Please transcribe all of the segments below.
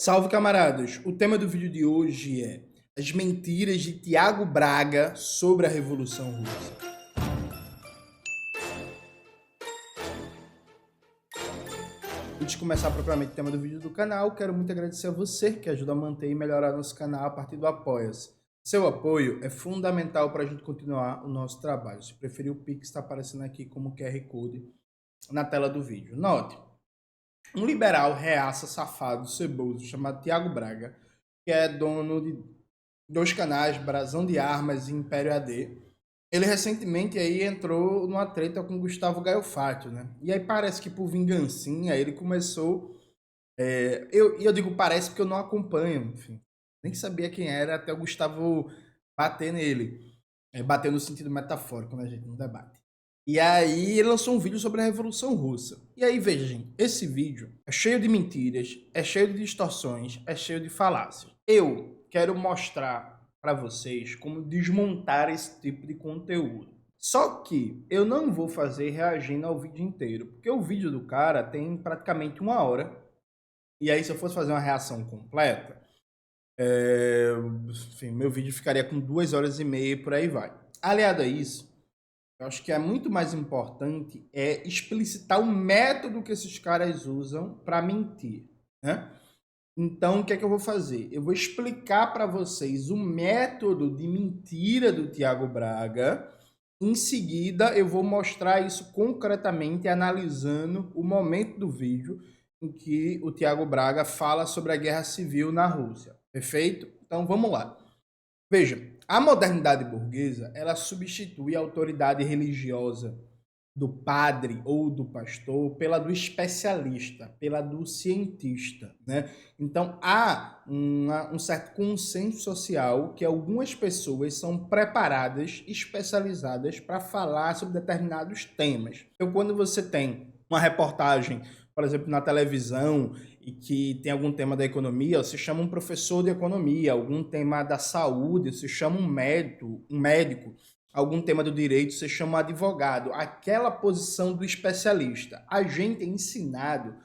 Salve, camaradas! O tema do vídeo de hoje é as mentiras de Tiago Braga sobre a Revolução Russa. Antes de começar propriamente o tema do vídeo do canal, quero muito agradecer a você que ajuda a manter e melhorar nosso canal a partir do Apoia-se. Seu apoio é fundamental para a gente continuar o nosso trabalho. Se preferir, o Pix está aparecendo aqui como QR Code na tela do vídeo. Note, um liberal reaça safado, ceboso, chamado Tiago Braga, que é dono de dois canais, Brasão de Armas e Império AD. Ele recentemente aí entrou numa treta com Gustavo Gaio Fátio, né? E aí parece que por vingancinha ele começou... eu digo parece porque eu não acompanho, enfim. Nem sabia quem era até o Gustavo bater nele. Bater no sentido metafórico, né, gente? No debate. E aí ele lançou um vídeo sobre a Revolução Russa. E aí, veja, gente, esse vídeo é cheio de mentiras, é cheio de distorções, é cheio de falácias. Eu quero mostrar para vocês como desmontar esse tipo de conteúdo. Só que eu não vou fazer reagindo ao vídeo inteiro, porque o vídeo do cara tem praticamente 1 hora. E aí, se eu fosse fazer uma reação completa, enfim, meu vídeo ficaria com 2 horas e meia e por aí vai. Aliado a isso, eu acho que é muito mais importante explicitar o método que esses caras usam para mentir, né? Então, o que é que eu vou fazer? Eu vou explicar para vocês o método de mentira do Tiago Braga. Em seguida, eu vou mostrar isso concretamente, analisando o momento do vídeo em que o Tiago Braga fala sobre a guerra civil na Rússia. Perfeito? Então, vamos lá. Veja, a modernidade burguesa, ela substitui a autoridade religiosa do padre ou do pastor pela do especialista, pela do cientista, né? Então, há um certo consenso social que algumas pessoas são preparadas, especializadas para falar sobre determinados temas. Então, quando você tem uma reportagem, por exemplo, na televisão, e que tem algum tema da economia, você chama um professor de economia, algum tema da saúde, você chama um médico, algum tema do direito, você chama um advogado, aquela posição do especialista. A gente é ensinado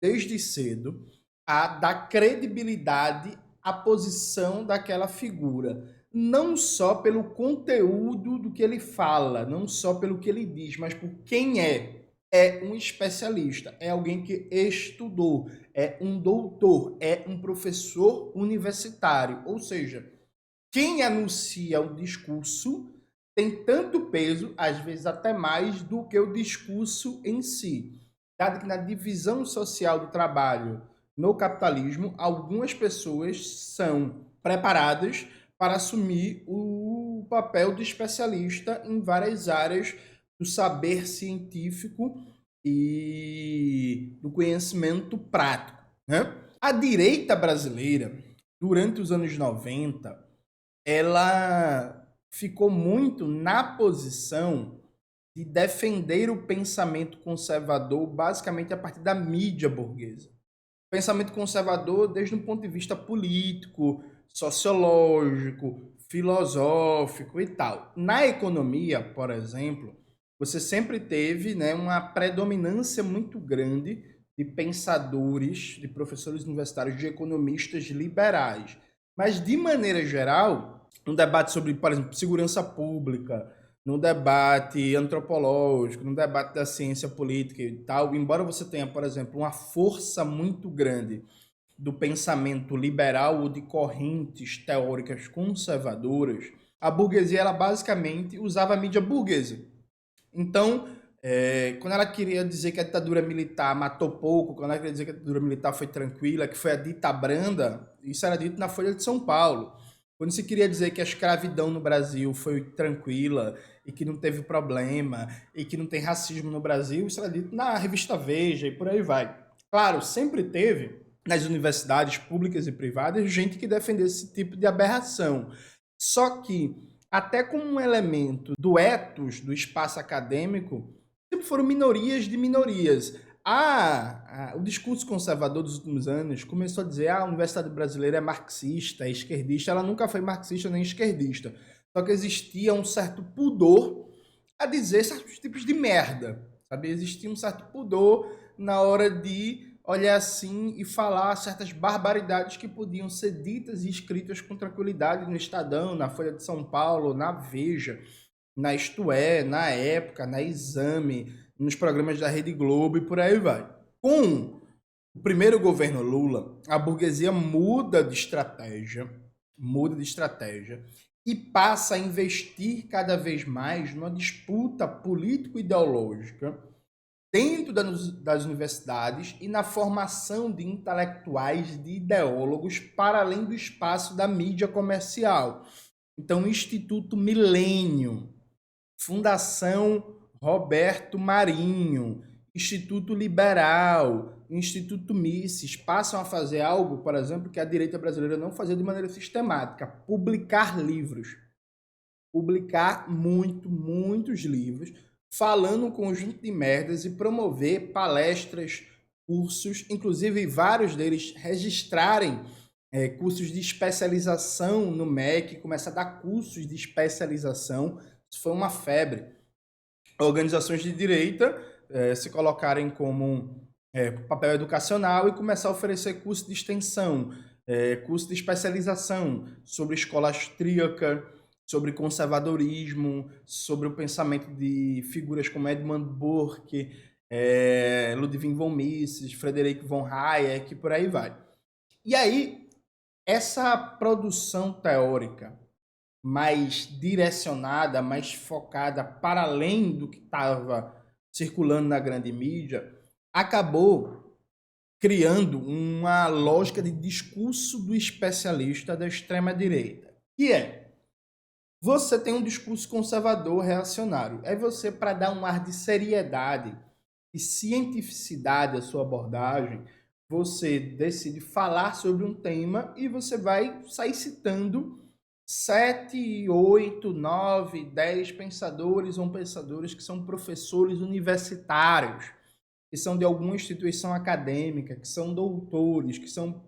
desde cedo a dar credibilidade à posição daquela figura, não só pelo conteúdo do que ele fala, não só pelo que ele diz, mas por quem é. É um especialista, é alguém que estudou, é um doutor, é um professor universitário. Ou seja, quem anuncia o discurso tem tanto peso, às vezes até mais, do que o discurso em si. Dado que na divisão social do trabalho no capitalismo, algumas pessoas são preparadas para assumir o papel de especialista em várias áreas do saber científico e do conhecimento prático, né? A direita brasileira, durante os anos 90, ela ficou muito na posição de defender o pensamento conservador basicamente a partir da mídia burguesa. Pensamento conservador desde um ponto de vista político, sociológico, filosófico e tal. Na economia, por exemplo, você sempre teve, né, uma predominância muito grande de pensadores, de professores universitários, de economistas liberais. Mas, de maneira geral, um debate sobre, por exemplo, segurança pública, no debate antropológico, no debate da ciência política e tal, embora você tenha, por exemplo, uma força muito grande do pensamento liberal ou de correntes teóricas conservadoras, a burguesia ela basicamente usava a mídia burguesa. Então, quando ela queria dizer que a ditadura militar matou pouco, quando ela queria dizer que a ditadura militar foi tranquila, que foi a dita branda, isso era dito na Folha de São Paulo. Quando se queria dizer que a escravidão no Brasil foi tranquila e que não teve problema e que não tem racismo no Brasil, isso era dito na revista Veja e por aí vai. Claro, sempre teve nas universidades públicas e privadas gente que defendesse esse tipo de aberração. Só que, até como um elemento do ethos do espaço acadêmico, sempre foram minorias de minorias. O discurso conservador dos últimos anos começou a dizer que a universidade brasileira é marxista, é esquerdista. Ela nunca foi marxista nem esquerdista. Só que existia um certo pudor a dizer certos tipos de merda, sabe? Existia um certo pudor na hora de olhar assim e falar certas barbaridades que podiam ser ditas e escritas com tranquilidade no Estadão, na Folha de São Paulo, na Veja, na Isto É, na Época, na Exame, nos programas da Rede Globo e por aí vai. Com o primeiro governo Lula, a burguesia muda de estratégia e passa a investir cada vez mais numa disputa político-ideológica dentro das universidades e na formação de intelectuais, de ideólogos, para além do espaço da mídia comercial. Então, o Instituto Milênio, Fundação Roberto Marinho, Instituto Liberal, Instituto Mises passam a fazer algo, por exemplo, que a direita brasileira não fazia de maneira sistemática: publicar livros. Publicar muitos livros, falando um conjunto de merdas e promover palestras, cursos, inclusive vários deles registrarem cursos de especialização no MEC, começa a dar cursos de especialização. Isso foi uma febre. Organizações de direita se colocarem como papel educacional e começar a oferecer curso de extensão, curso de especialização sobre escola austríaca, sobre conservadorismo, sobre o pensamento de figuras como Edmund Burke, Ludwig von Mises, Frederick von Hayek, por aí vai. E aí, essa produção teórica mais direcionada, mais focada para além do que estava circulando na grande mídia, acabou criando uma lógica de discurso do especialista da extrema-direita, que é: você tem um discurso conservador reacionário, é você, para dar um ar de seriedade e cientificidade à sua abordagem, você decide falar sobre um tema e você vai sair citando 7, 8, 9, 10 pensadores ou pensadoras que são professores universitários, que são de alguma instituição acadêmica, que são doutores, que são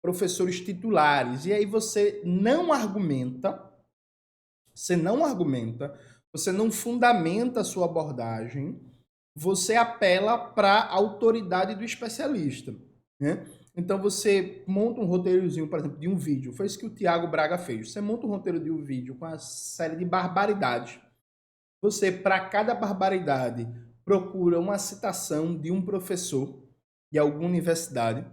professores titulares. E aí você não argumenta, você não fundamenta a sua abordagem, você apela para a autoridade do especialista, né? Então você monta um roteirozinho, por exemplo, de um vídeo. Foi isso que o Tiago Braga fez. Você monta um roteiro de um vídeo com uma série de barbaridades. Você, para cada barbaridade, procura uma citação de um professor de alguma universidade.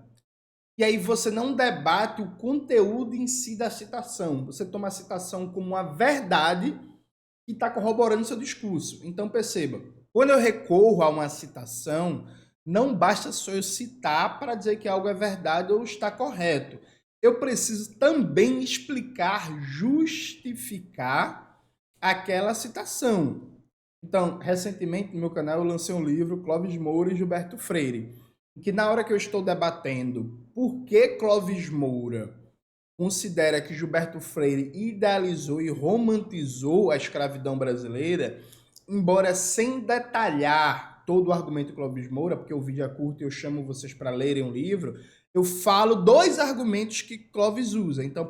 E aí você não debate o conteúdo em si da citação. Você toma a citação como uma verdade que está corroborando seu discurso. Então perceba, quando eu recorro a uma citação, não basta só eu citar para dizer que algo é verdade ou está correto. Eu preciso também explicar, justificar aquela citação. Então, recentemente no meu canal eu lancei um livro, Clóvis Moura e Gilberto Freire, que na hora que eu estou debatendo por que Clóvis Moura considera que Gilberto Freire idealizou e romantizou a escravidão brasileira, embora sem detalhar todo o argumento de Clóvis Moura, porque o vídeo é curto e eu chamo vocês para lerem um livro, eu falo 2 argumentos que Clóvis usa. Então,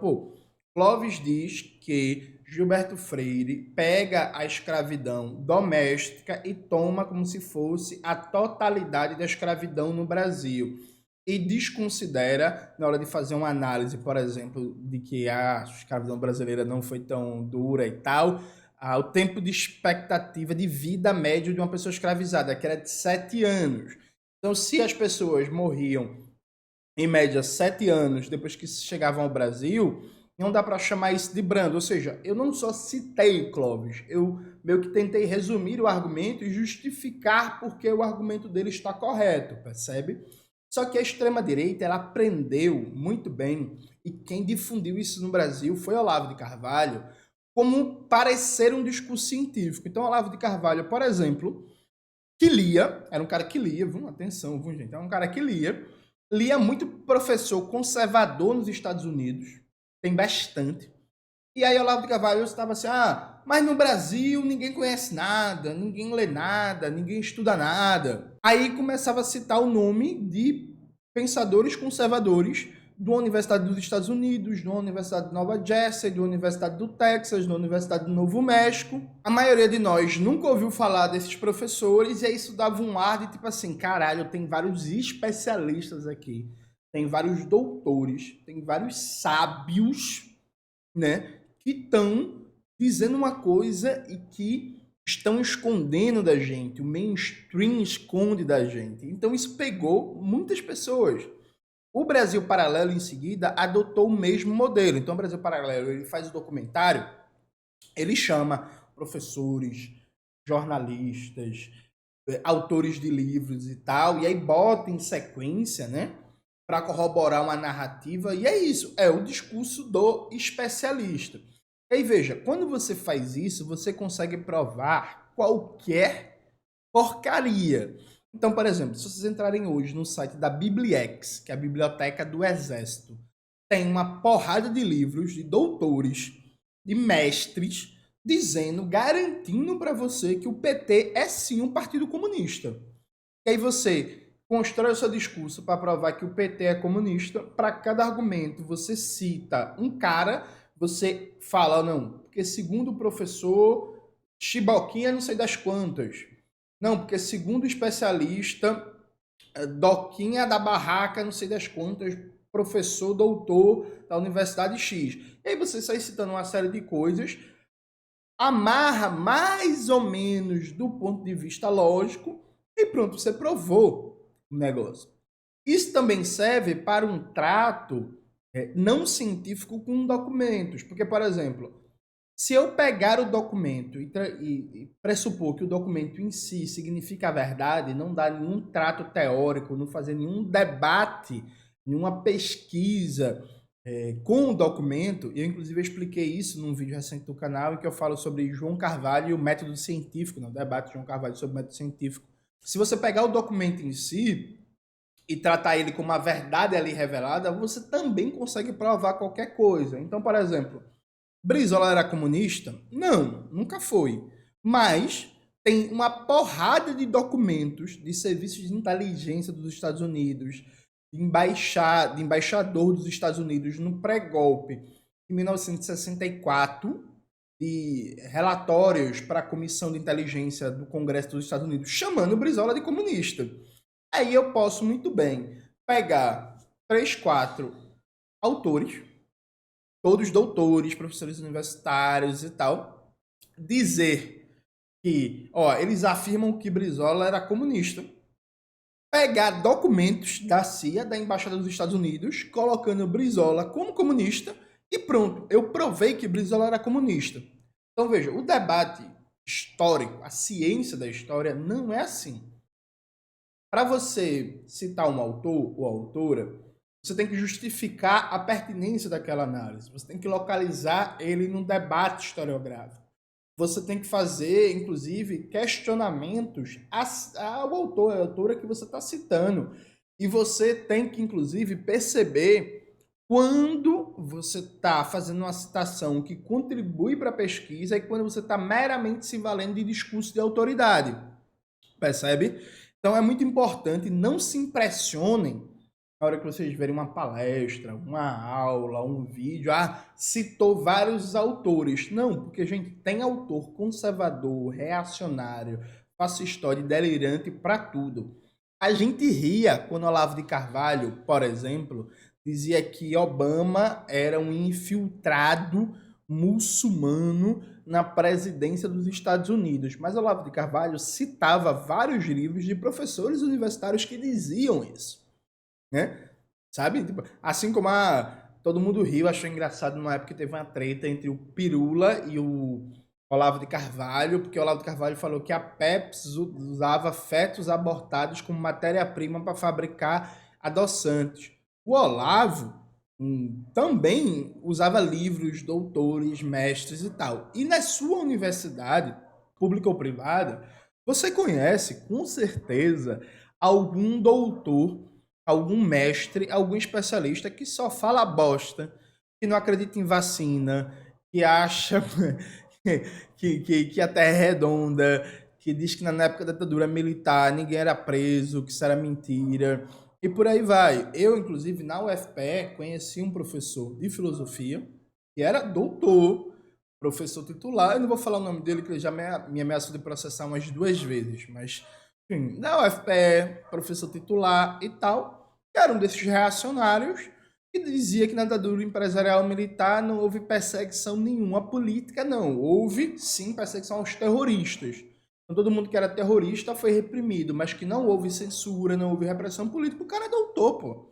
Clóvis diz que Gilberto Freire pega a escravidão doméstica e toma como se fosse a totalidade da escravidão no Brasil. E desconsidera, na hora de fazer uma análise, por exemplo, de que a escravidão brasileira não foi tão dura e tal, o tempo de expectativa de vida médio de uma pessoa escravizada, que era de 7 anos. Então, se as pessoas morriam, em média, 7 anos depois que chegavam ao Brasil, não dá para chamar isso de brando. Ou seja, eu não só citei Clóvis, eu meio que tentei resumir o argumento e justificar porque o argumento dele está correto, percebe? Só que a extrema-direita, ela aprendeu muito bem, e quem difundiu isso no Brasil foi Olavo de Carvalho, como parecer um discurso científico. Então, Olavo de Carvalho, por exemplo, que lia, era um cara que lia, atenção, gente, era um cara que lia muito professor conservador nos Estados Unidos, tem bastante. E aí Olavo de Carvalho estava assim, mas no Brasil ninguém conhece nada, ninguém lê nada, ninguém estuda nada. Aí começava a citar o nome de pensadores conservadores de uma universidade dos Estados Unidos, de uma universidade de Nova Jersey, de uma universidade do Texas, de uma universidade do Novo México. A maioria de nós nunca ouviu falar desses professores e aí isso dava um ar de tipo assim, caralho, tem vários especialistas aqui, tem vários doutores, tem vários sábios, né, que estão dizendo uma coisa e que estão escondendo da gente, o mainstream esconde da gente. Então isso pegou muitas pessoas. O Brasil Paralelo, em seguida, adotou o mesmo modelo. Então, o Brasil Paralelo ele faz o documentário, ele chama professores, jornalistas, autores de livros e tal, e aí bota em sequência, né, para corroborar uma narrativa, e é isso, é o discurso do especialista. E aí, veja, quando você faz isso, você consegue provar qualquer porcaria. Então, por exemplo, se vocês entrarem hoje no site da Bibliex, que é a Biblioteca do Exército, tem uma porrada de livros de doutores, de mestres, dizendo, garantindo para você que o PT é sim um partido comunista. E aí você constrói o seu discurso para provar que o PT é comunista. Para cada argumento, você cita um cara, você fala, não, porque segundo o professor Chiboquinha não sei das quantas. Não, porque segundo o especialista, Doquinha da Barraca, não sei das quantas, professor, doutor da Universidade X. E aí você sai citando uma série de coisas, amarra mais ou menos do ponto de vista lógico e pronto, você provou o negócio. Isso também serve para um trato não científico com documentos. Porque, por exemplo, se eu pegar o documento e pressupor que o documento em si significa a verdade, não dar nenhum trato teórico, não fazer nenhum debate, nenhuma pesquisa com o documento, eu inclusive expliquei isso num vídeo recente do canal em que eu falo sobre João Carvalho e o método científico, no debate de João Carvalho sobre o método científico. Se você pegar o documento em si e tratar ele como uma verdade ali revelada, você também consegue provar qualquer coisa. Então, por exemplo, Brizola era comunista? Não, nunca foi. Mas tem uma porrada de documentos de serviços de inteligência dos Estados Unidos, de embaixador dos Estados Unidos no pré-golpe em 1964, de relatórios para a Comissão de Inteligência do Congresso dos Estados Unidos, chamando Brizola de comunista. Aí eu posso muito bem pegar 3, 4 autores, todos doutores, professores universitários e tal, dizer que, eles afirmam que Brizola era comunista, pegar documentos da CIA, da Embaixada dos Estados Unidos, colocando Brizola como comunista e pronto, eu provei que Brizola era comunista. Então veja, o debate histórico, a ciência da história não é assim. Para você citar um autor ou autora, você tem que justificar a pertinência daquela análise. Você tem que localizar ele num debate historiográfico. Você tem que fazer, inclusive, questionamentos ao autor, à autora que você está citando. E você tem que, inclusive, perceber quando você está fazendo uma citação que contribui para a pesquisa e quando você está meramente se valendo de discurso de autoridade. Percebe? Então é muito importante, não se impressionem na hora que vocês verem uma palestra, uma aula, um vídeo, citou vários autores. Não, porque, gente, tem autor conservador, reacionário, fascistóide, delirante para tudo. A gente ria quando Olavo de Carvalho, por exemplo, dizia que Obama era um infiltrado muçulmano na presidência dos Estados Unidos. Mas Olavo de Carvalho citava vários livros de professores universitários que diziam isso, né? Sabe? Tipo, assim como todo mundo riu, achou engraçado numa época que teve uma treta entre o Pirula e o Olavo de Carvalho, porque o Olavo de Carvalho falou que a Pepsi usava fetos abortados como matéria-prima para fabricar adoçantes. O Olavo também usava livros, doutores, mestres e tal. E na sua universidade, pública ou privada, você conhece, com certeza, algum doutor, algum mestre, algum especialista que só fala bosta, que não acredita em vacina, que acha que a Terra é redonda, que diz que na época da ditadura militar ninguém era preso, que isso era mentira, E por aí vai. Eu, inclusive, na UFPE, conheci um professor de filosofia, que era doutor, professor titular. Eu não vou falar o nome dele, que ele já me ameaçou de processar umas 2 vezes, mas, enfim, na UFPE, professor titular e tal, que era um desses reacionários que dizia que na ditadura empresarial militar não houve perseguição nenhuma política, não. Houve, sim, perseguição aos terroristas. Então, todo mundo que era terrorista foi reprimido, mas que não houve censura, não houve repressão política. O cara é doutor, pô. O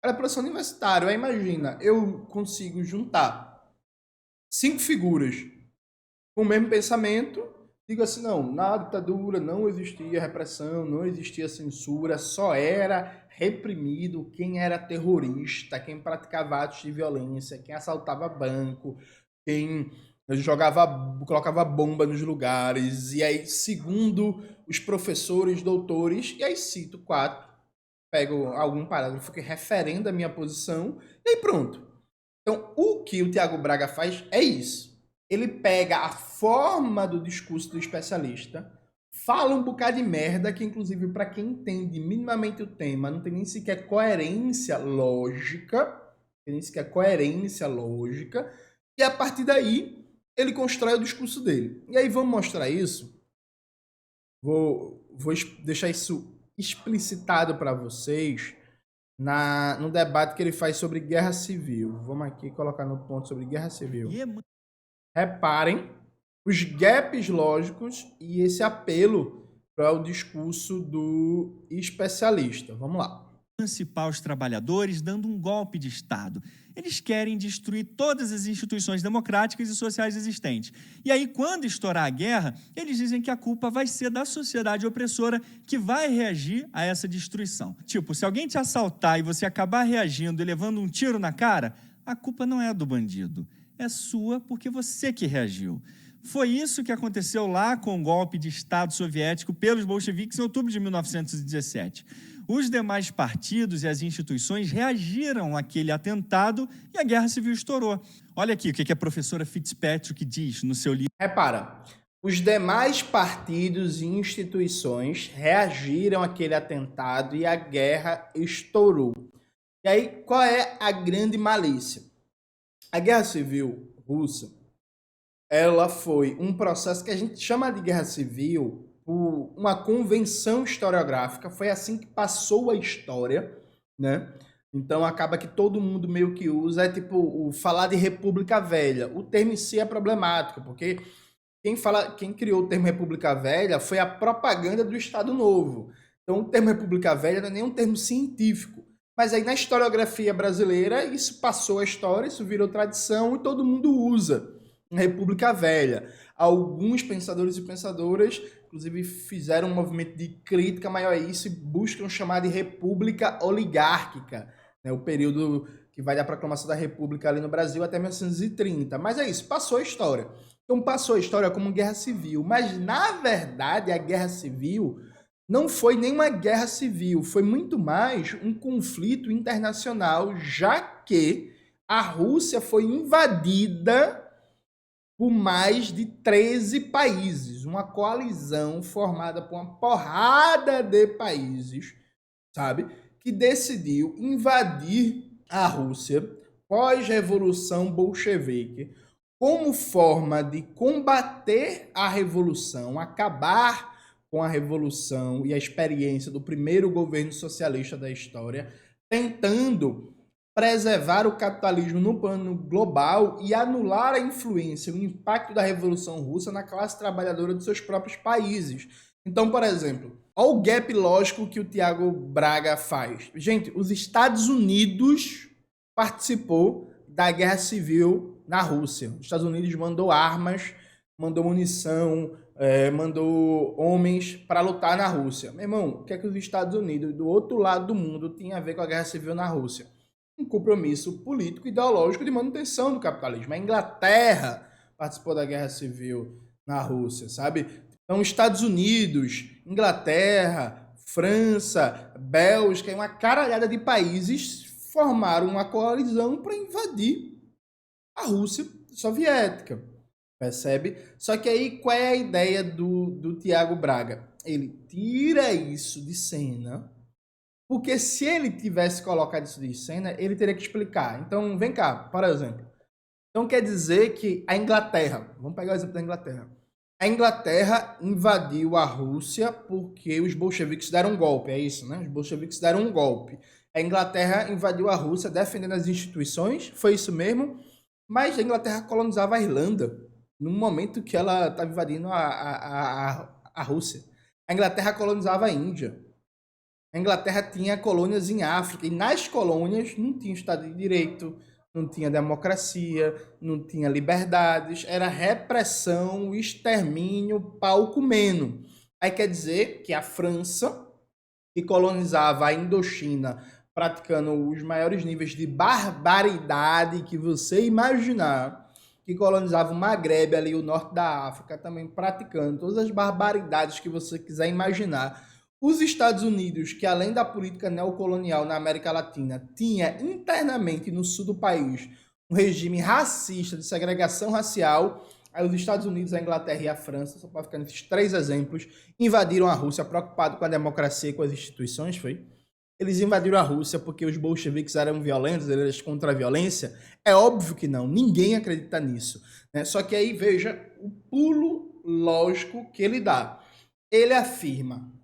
cara é professor universitário. Aí imagina, eu consigo juntar 5 figuras com o mesmo pensamento, digo assim, não, na ditadura não existia repressão, não existia censura, só era reprimido quem era terrorista, quem praticava atos de violência, quem assaltava banco, quem colocava bomba nos lugares, e aí, segundo os professores, doutores, e aí cito 4, pego algum parágrafo que referenda a minha posição, e aí pronto. Então, o que o Tiago Braga faz é isso. Ele pega a forma do discurso do especialista, fala um bocado de merda, que inclusive para quem entende minimamente o tema, não tem nem sequer coerência lógica, e a partir daí ele constrói o discurso dele. E aí vamos mostrar isso. Vou deixar isso explicitado para vocês no debate que ele faz sobre guerra civil. Vamos aqui colocar no ponto sobre guerra civil. Reparem os gaps lógicos e esse apelo para o discurso do especialista. Vamos lá. Emancipar os trabalhadores dando um golpe de Estado. Eles querem destruir todas as instituições democráticas e sociais existentes. E aí, quando estourar a guerra, eles dizem que a culpa vai ser da sociedade opressora que vai reagir a essa destruição. Tipo, se alguém te assaltar e você acabar reagindo e levando um tiro na cara, a culpa não é do bandido, é sua porque você que reagiu. Foi isso que aconteceu lá com o golpe de Estado soviético pelos bolcheviques em outubro de 1917. Os demais partidos e as instituições reagiram àquele atentado e a guerra civil estourou. Olha aqui o que a professora Fitzpatrick diz no seu livro. Repara, os demais partidos e instituições reagiram àquele atentado e a guerra estourou. E aí, qual é a grande malícia? A guerra civil russa, ela foi um processo que a gente chama de guerra civil por uma convenção historiográfica, foi assim que passou a história, né? Então acaba que todo mundo meio que usa, é tipo, o falar de República Velha. O termo em si é problemático, porque quem criou o termo República Velha foi a propaganda do Estado Novo. Então o termo República Velha não é nem um termo científico. Mas aí na historiografia brasileira isso passou a história, isso virou tradição e todo mundo usa. República Velha. Alguns pensadores e pensadoras, inclusive, fizeram um movimento de crítica maior a isso e buscam chamar de República Oligárquica, né? O período que vai da proclamação da República ali no Brasil até 1930. Mas é isso, passou a história. Então passou a história como guerra civil, mas na verdade a guerra civil não foi nenhuma guerra civil, foi muito mais um conflito internacional, já que a Rússia foi invadida por mais de 13 países, uma coalizão formada por uma porrada de países, sabe, que decidiu invadir a Rússia pós-revolução bolchevique como forma de combater a revolução, acabar com a revolução e a experiência do primeiro governo socialista da história, tentando preservar o capitalismo no plano global e anular a influência, o impacto da Revolução Russa na classe trabalhadora dos seus próprios países. Então, por exemplo, olha o gap lógico que o Tiago Braga faz. Gente, os Estados Unidos participou da guerra civil na Rússia. Os Estados Unidos mandou armas, mandou munição, mandou homens para lutar na Rússia. Meu irmão, o que é que os Estados Unidos, do outro lado do mundo, tinha a ver com a guerra civil na Rússia? Um compromisso político e ideológico de manutenção do capitalismo. A Inglaterra participou da guerra civil na Rússia, sabe? Então, Estados Unidos, Inglaterra, França, Bélgica, uma caralhada de países formaram uma coalizão para invadir a Rússia soviética, percebe? Só que aí, qual é a ideia do Tiago Braga? Ele tira isso de cena Porque se ele tivesse colocado isso de cena, ele teria que explicar. Então, vem cá, por exemplo. Então, quer dizer que a Inglaterra, vamos pegar o exemplo da Inglaterra. A Inglaterra invadiu a Rússia porque os bolcheviques deram um golpe, é isso, né? Os bolcheviques deram um golpe. A Inglaterra invadiu a Rússia defendendo as instituições, foi isso mesmo, mas a Inglaterra colonizava a Irlanda no momento que ela estava invadindo a Rússia. A Inglaterra colonizava a Índia. A Inglaterra tinha colônias em África, e nas colônias não tinha Estado de Direito, não tinha democracia, não tinha liberdades, era repressão, extermínio, pau comendo. Aí quer dizer que a França, que colonizava a Indochina, praticando os maiores níveis de barbaridade que você imaginar, que colonizava o Maghreb, ali o norte da África, também praticando todas as barbaridades que você quiser imaginar. Os Estados Unidos, que além da política neocolonial na América Latina, tinha internamente no sul do país um regime racista, de segregação racial. Aí os Estados Unidos, a Inglaterra e a França, só para ficar nesses 3 exemplos, invadiram a Rússia preocupados com a democracia e com as instituições, foi? Eles invadiram a Rússia porque os bolcheviques eram violentos, eles eram contra a violência? É óbvio que não, ninguém acredita nisso, né? Só que aí veja o pulo lógico que ele dá. Ele afirma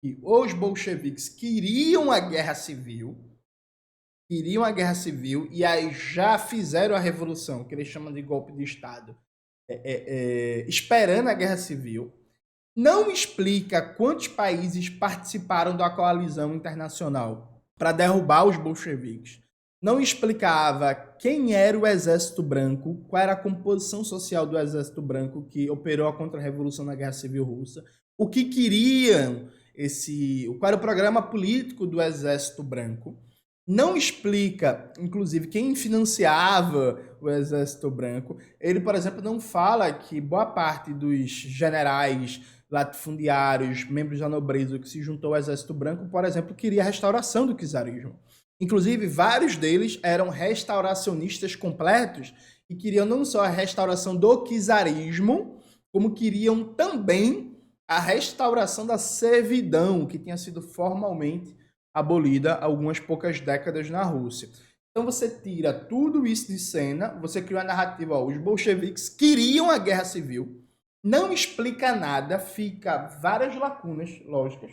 que os bolcheviques queriam a guerra civil, e aí já fizeram a revolução, que eles chamam de golpe de Estado, esperando a guerra civil. Não explica quantos países participaram da coalizão internacional para derrubar os bolcheviques. Não explicava quem era o Exército Branco, qual era a composição social do Exército Branco que operou a contra-revolução na Guerra Civil Russa, o que queriam, qual era o programa político do Exército Branco. Não explica, inclusive, quem financiava o Exército Branco. Ele, por exemplo, não fala que boa parte dos generais latifundiários, membros da nobreza que se juntou ao Exército Branco, por exemplo, queria a restauração do czarismo. Inclusive, vários deles eram restauracionistas completos e queriam não só a restauração do czarismo, como queriam também a restauração da servidão, que tinha sido formalmente abolida há algumas poucas décadas na Rússia. Então você tira tudo isso de cena, você cria uma narrativa, os bolcheviques queriam a guerra civil, não explica nada, fica várias lacunas lógicas,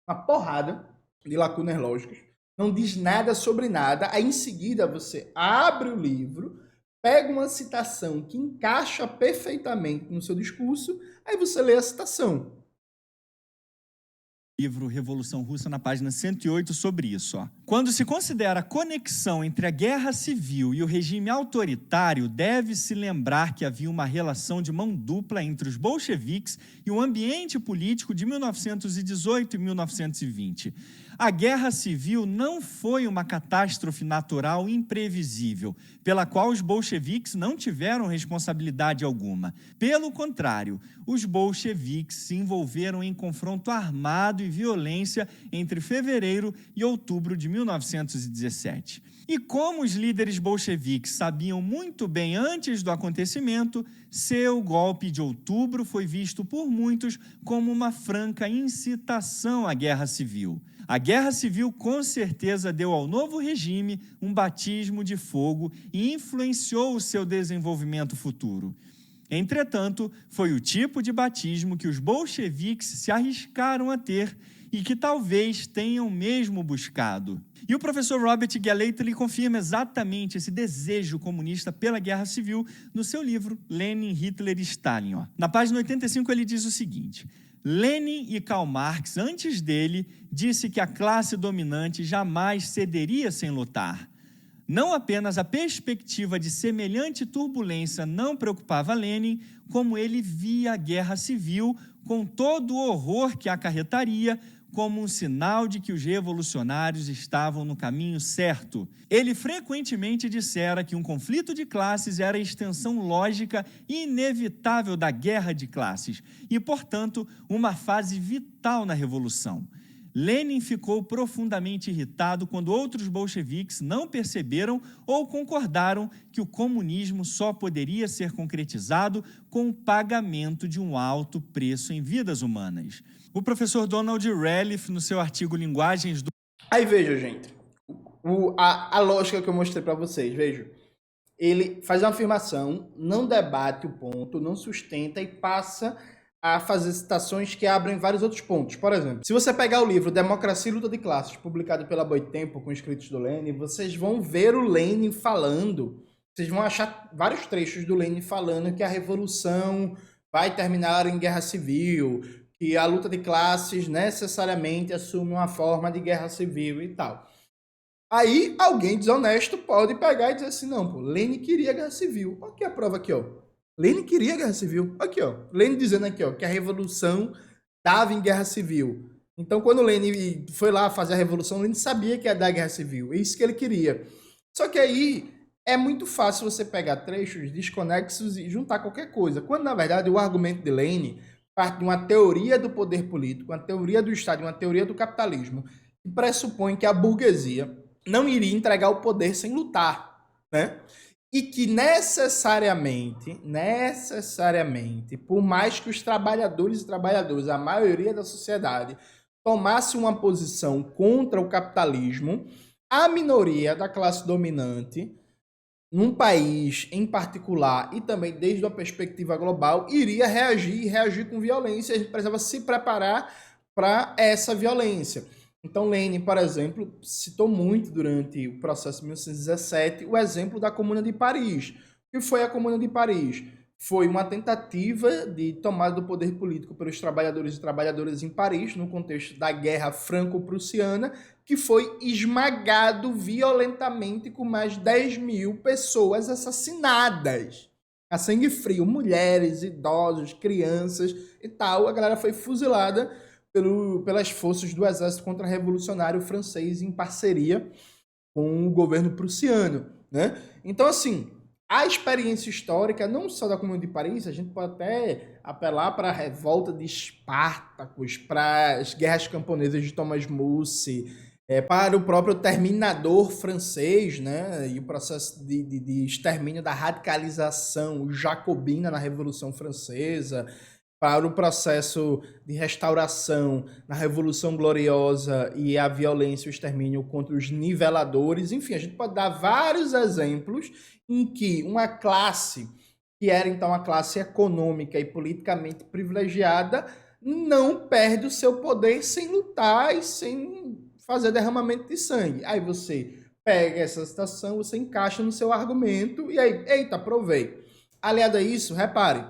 uma porrada de lacunas lógicas, não diz nada sobre nada, aí em seguida você abre o livro, pega uma citação que encaixa perfeitamente no seu discurso, aí você lê a citação. Livro Revolução Russa, na página 108, sobre isso. Quando se considera a conexão entre a guerra civil e o regime autoritário, deve-se lembrar que havia uma relação de mão dupla entre os bolcheviques e o ambiente político de 1918 e 1920. A guerra civil não foi uma catástrofe natural imprevisível, pela qual os bolcheviques não tiveram responsabilidade alguma. Pelo contrário, os bolcheviques se envolveram em confronto armado e violência entre fevereiro e outubro de 1917. E como os líderes bolcheviques sabiam muito bem antes do acontecimento, seu golpe de outubro foi visto por muitos como uma franca incitação à guerra civil. A guerra civil com certeza deu ao novo regime um batismo de fogo e influenciou o seu desenvolvimento futuro. Entretanto, foi o tipo de batismo que os bolcheviques se arriscaram a ter e que talvez tenham mesmo buscado. E o professor Robert Galeito ele confirma exatamente esse desejo comunista pela guerra civil no seu livro Lenin, Hitler e Stalin. Na página 85 ele diz o seguinte: Lenin e Karl Marx, antes dele, disse que a classe dominante jamais cederia sem lutar. Não apenas a perspectiva de semelhante turbulência não preocupava Lenin, como ele via a guerra civil, com todo o horror que acarretaria, como um sinal de que os revolucionários estavam no caminho certo. Ele frequentemente dissera que um conflito de classes era a extensão lógica e inevitável da guerra de classes e, portanto, uma fase vital na revolução. Lenin ficou profundamente irritado quando outros bolcheviques não perceberam ou concordaram que o comunismo só poderia ser concretizado com o pagamento de um alto preço em vidas humanas. O professor Donald Reliff, no seu artigo Linguagens do... Aí veja, gente, a lógica que eu mostrei para vocês, veja. Ele faz uma afirmação, não debate o ponto, não sustenta e passa a fazer citações que abrem vários outros pontos. Por exemplo, se você pegar o livro Democracia e Luta de Classes, publicado pela Boitempo, com escritos do Lenin, vocês vão ver o Lenin falando, vocês vão achar vários trechos do Lenin falando que a revolução vai terminar em guerra civil, que a luta de classes necessariamente assume uma forma de guerra civil e tal. Aí alguém desonesto pode pegar e dizer assim, não, pô, Lenin queria guerra civil. Olha aqui a prova aqui, ó. Lenin queria guerra civil. Aqui, ó. Lenin dizendo aqui, ó, que a revolução estava em guerra civil. Então, quando Lenin foi lá fazer a revolução, Lenin sabia que ia dar guerra civil. É isso que ele queria. Só que aí é muito fácil você pegar trechos desconexos e juntar qualquer coisa. Quando, na verdade, o argumento de Lenin parte de uma teoria do poder político, uma teoria do Estado, uma teoria do capitalismo, que pressupõe que a burguesia não iria entregar o poder sem lutar, né? E que necessariamente, por mais que os trabalhadores e trabalhadoras, a maioria da sociedade, tomasse uma posição contra o capitalismo, a minoria da classe dominante, num país em particular e também desde uma perspectiva global, iria reagir com violência. A gente precisava se preparar para essa violência. Então, Lenin, por exemplo, citou muito durante o processo de 1917 o exemplo da Comuna de Paris. O que foi a Comuna de Paris? Foi uma tentativa de tomada do poder político pelos trabalhadores e trabalhadoras em Paris, no contexto da Guerra Franco-Prussiana, que foi esmagado violentamente com mais de 10 mil pessoas assassinadas. A sangue frio, mulheres, idosos, crianças e tal. A galera foi fuzilada pelas forças do exército contra-revolucionário francês em parceria com o governo prussiano, né? Então, assim, a experiência histórica, não só da Comuna de Paris, a gente pode até apelar para a revolta de Espartacus, para as guerras camponesas de Thomas Mussy, para o próprio Terminador francês, né? E o processo de extermínio da radicalização jacobina na Revolução Francesa, para o processo de restauração na Revolução Gloriosa e a violência e o extermínio contra os niveladores. Enfim, a gente pode dar vários exemplos em que uma classe, que era então a classe econômica e politicamente privilegiada, não perde o seu poder sem lutar e sem fazer derramamento de sangue. Aí você pega essa citação, você encaixa no seu argumento e aí, eita, provei. Aliado a isso, repare,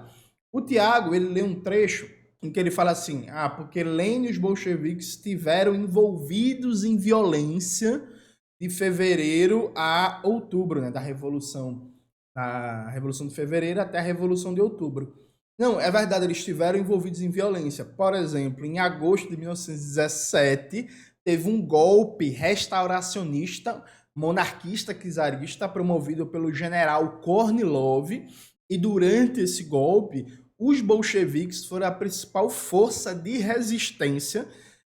o Tiago, ele lê um trecho em que ele fala assim, porque Lenin e os bolcheviques estiveram envolvidos em violência de fevereiro a outubro, né, da Revolução de Fevereiro até a Revolução de Outubro. Não, é verdade, eles estiveram envolvidos em violência. Por exemplo, em agosto de 1917, teve um golpe restauracionista, monarquista, czarista, promovido pelo general Kornilov, e durante esse golpe, os bolcheviques foram a principal força de resistência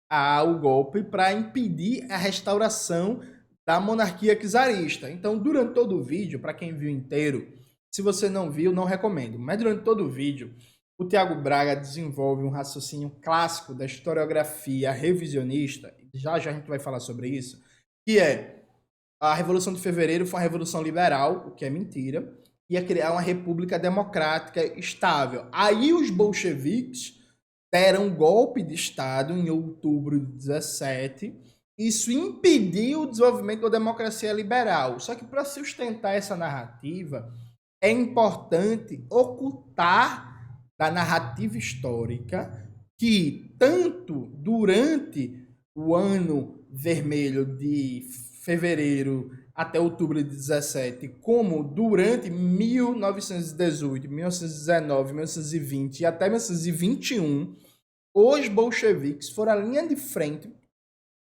ao golpe para impedir a restauração da monarquia czarista. Então, durante todo o vídeo, para quem viu inteiro, se você não viu, não recomendo, mas durante todo o vídeo, o Tiago Braga desenvolve um raciocínio clássico da historiografia revisionista, já a gente vai falar sobre isso, que é a Revolução de Fevereiro foi uma revolução liberal, o que é mentira, ia criar uma república democrática estável. Aí os bolcheviques deram um golpe de Estado em outubro de 17. Isso impediu o desenvolvimento da democracia liberal. Só que para sustentar essa narrativa, é importante ocultar da narrativa histórica que tanto durante o ano vermelho de fevereiro até outubro de 17, como durante 1918, 1919, 1920 e até 1921, os bolcheviques foram a linha de frente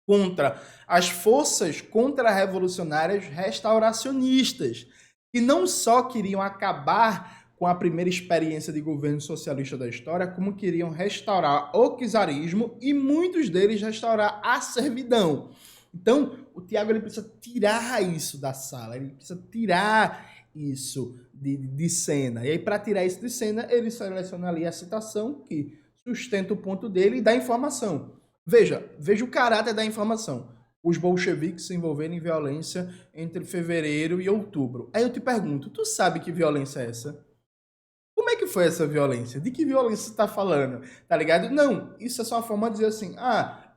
contra as forças contra-revolucionárias restauracionistas, que não só queriam acabar com a primeira experiência de governo socialista da história, como queriam restaurar o czarismo e muitos deles restaurar a servidão. Então, o Tiago ele precisa tirar isso da sala, ele precisa tirar isso de cena. E aí, para tirar isso de cena, ele seleciona ali a citação que sustenta o ponto dele e dá informação. Veja o caráter da informação. Os bolcheviques se envolveram em violência entre fevereiro e outubro. Aí eu te pergunto, tu sabe que violência é essa? Como é que foi essa violência? De que violência você está falando? Tá ligado? Não, isso é só uma forma de dizer assim,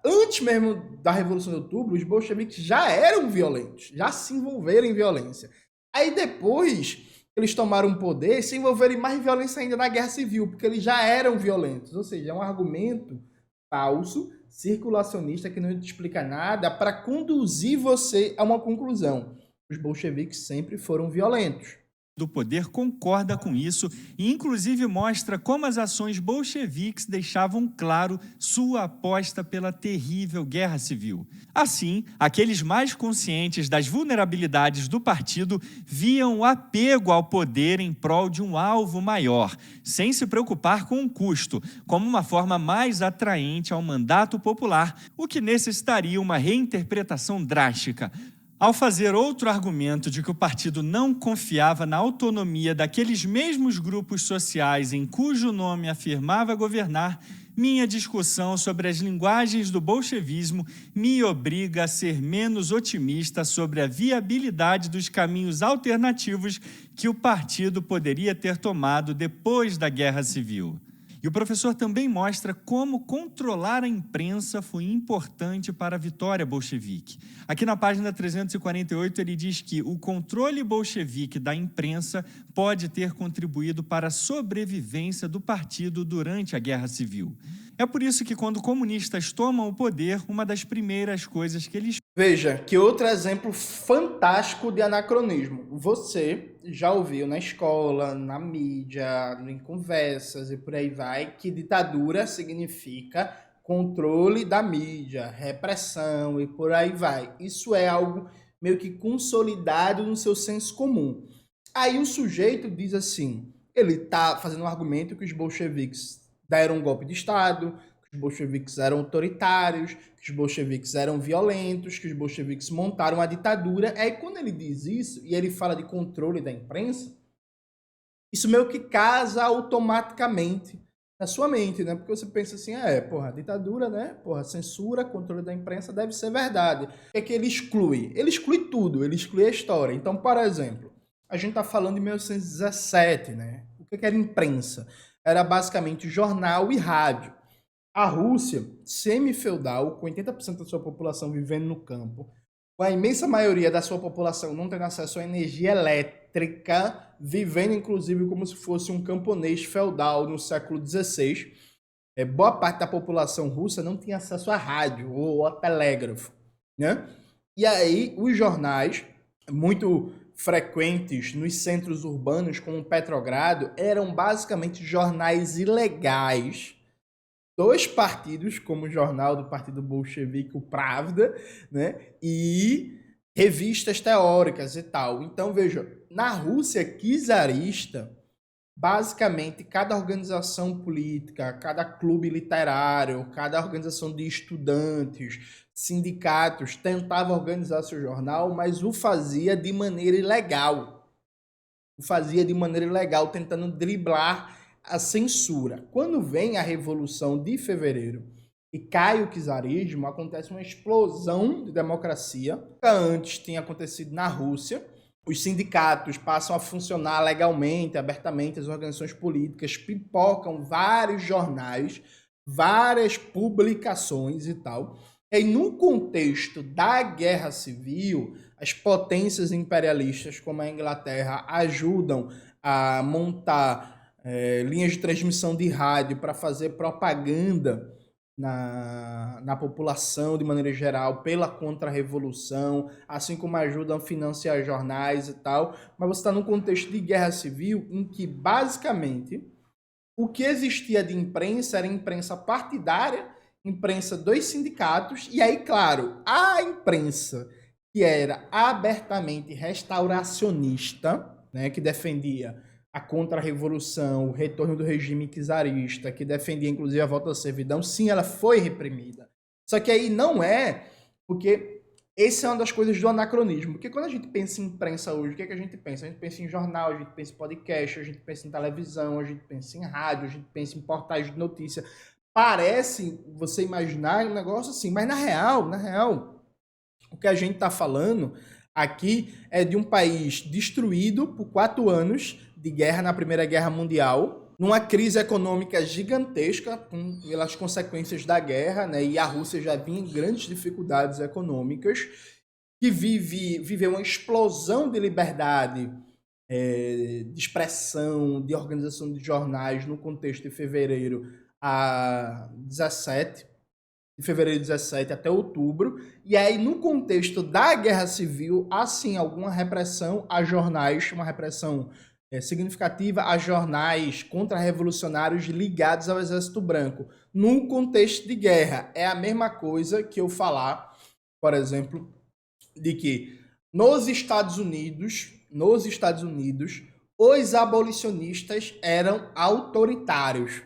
antes mesmo da Revolução de Outubro, os bolcheviques já eram violentos, já se envolveram em violência. Aí depois eles tomaram o poder, se envolveram em mais violência ainda na Guerra Civil, porque eles já eram violentos. Ou seja, é um argumento falso, circulacionista, que não te explica nada, para conduzir você a uma conclusão. Os bolcheviques sempre foram violentos. Do poder concorda com isso e, inclusive, mostra como as ações bolcheviques deixavam claro sua aposta pela terrível guerra civil. Assim, aqueles mais conscientes das vulnerabilidades do partido viam o apego ao poder em prol de um alvo maior, sem se preocupar com o custo, como uma forma mais atraente ao mandato popular, o que necessitaria uma reinterpretação drástica. Ao fazer outro argumento de que o partido não confiava na autonomia daqueles mesmos grupos sociais em cujo nome afirmava governar, minha discussão sobre as linguagens do bolchevismo me obriga a ser menos otimista sobre a viabilidade dos caminhos alternativos que o partido poderia ter tomado depois da Guerra Civil. E o professor também mostra como controlar a imprensa foi importante para a vitória bolchevique. Aqui na página 348 ele diz que o controle bolchevique da imprensa pode ter contribuído para a sobrevivência do partido durante a Guerra Civil. É por isso que quando comunistas tomam o poder, uma das primeiras coisas que eles... Veja, que outro exemplo fantástico de anacronismo. Você já ouviu na escola, na mídia, em conversas e por aí vai, que ditadura significa controle da mídia, repressão e por aí vai. Isso é algo meio que consolidado no seu senso comum. Aí o sujeito diz assim, ele está fazendo um argumento que os bolcheviques deram um golpe de Estado, que os bolcheviques eram autoritários, que os bolcheviques eram violentos, que os bolcheviques montaram uma ditadura. Aí quando ele diz isso, e ele fala de controle da imprensa, isso meio que casa automaticamente na sua mente, né? Porque você pensa assim, ditadura, né? Censura, controle da imprensa deve ser verdade. O que é que ele exclui? Ele exclui tudo, ele exclui a história. Então, por exemplo, a gente está falando de 1917, né? O que era imprensa? Era basicamente jornal e rádio. A Rússia, semi-feudal, com 80% da sua população vivendo no campo, com a imensa maioria da sua população não tendo acesso à energia elétrica, vivendo inclusive como se fosse um camponês feudal no século XVI, boa parte da população russa não tinha acesso a rádio ou a telégrafo, né? E aí os jornais, muito frequentes nos centros urbanos como Petrogrado, eram basicamente jornais ilegais. Dois partidos, como o jornal do Partido Bolchevique, o Pravda, né? E revistas teóricas e tal. Então, veja, na Rússia czarista, basicamente, cada organização política, cada clube literário, cada organização de estudantes, sindicatos, tentava organizar seu jornal, mas o fazia de maneira ilegal. Tentando driblar a censura. Quando vem a Revolução de Fevereiro e cai o czarismo, acontece uma explosão de democracia. Antes tinha acontecido na Rússia. Os sindicatos passam a funcionar legalmente, abertamente, as organizações políticas pipocam vários jornais, várias publicações e tal. E no contexto da Guerra Civil, as potências imperialistas como a Inglaterra ajudam a montar linhas de transmissão de rádio para fazer propaganda na população de maneira geral pela contra-revolução, assim como ajudam a financiar jornais e tal, mas você está num contexto de guerra civil em que basicamente o que existia de imprensa era imprensa partidária, imprensa dos sindicatos, e aí, claro, a imprensa que era abertamente restauracionista, né, que defendia a contra-revolução, o retorno do regime czarista, que defendia inclusive a volta à servidão, sim, ela foi reprimida. Só que aí não é, porque essa é uma das coisas do anacronismo. Porque quando a gente pensa em imprensa hoje, o que é que a gente pensa? A gente pensa em jornal, a gente pensa em podcast, a gente pensa em televisão, a gente pensa em rádio, a gente pensa em portais de notícia. parece você imaginar um negócio assim, mas na real, o que a gente está falando aqui é de um país destruído por 4 anos de guerra na Primeira Guerra Mundial, numa crise econômica gigantesca pelas consequências da guerra, né? E a Rússia já vinha em grandes dificuldades econômicas, que viveu uma explosão de liberdade, de expressão, de organização de jornais no contexto de fevereiro a 17, de fevereiro de 17 até outubro, e aí no contexto da Guerra Civil, há sim alguma repressão a jornais, uma repressão significativa a jornais contra-revolucionários ligados ao Exército Branco. No contexto de guerra, é a mesma coisa que eu falar, por exemplo, de que nos Estados Unidos, os abolicionistas eram autoritários.